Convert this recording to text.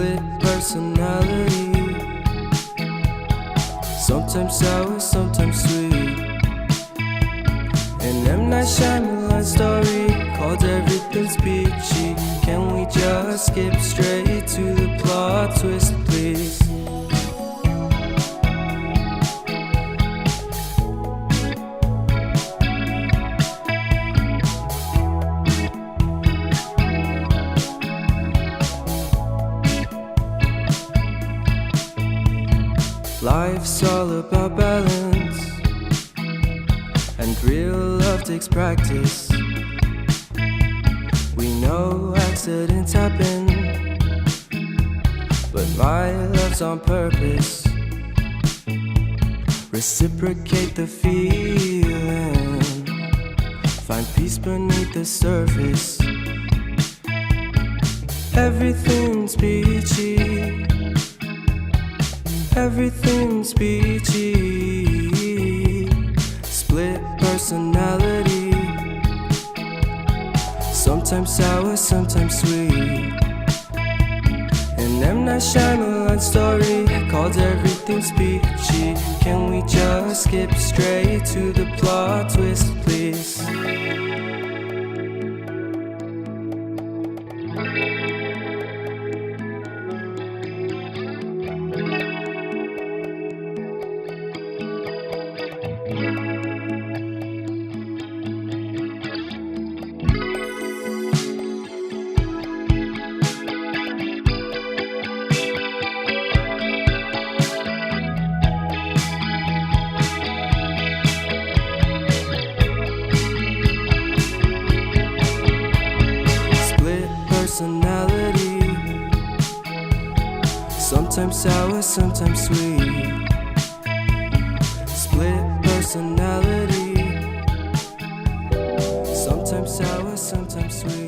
Split personality, sometimes sour, sometimes sweet. An M. Night Shyamalan story called Everything's Peachy. Can we just skip straight to the plot twist, please? Life's all about balance, and real love takes practice. We know accidents happen, but my love's on purpose. Reciprocate the feeling, find peace beneath the surface. Everything's peachy, everything's peachy. Split personality, sometimes sour, sometimes sweet. An M. Night Shyamalan story called Everything's Peachy. Can we just skip straight to the plot twist, please? Personality, sometimes sour, sometimes sweet. Split personality, sometimes sour, sometimes sweet.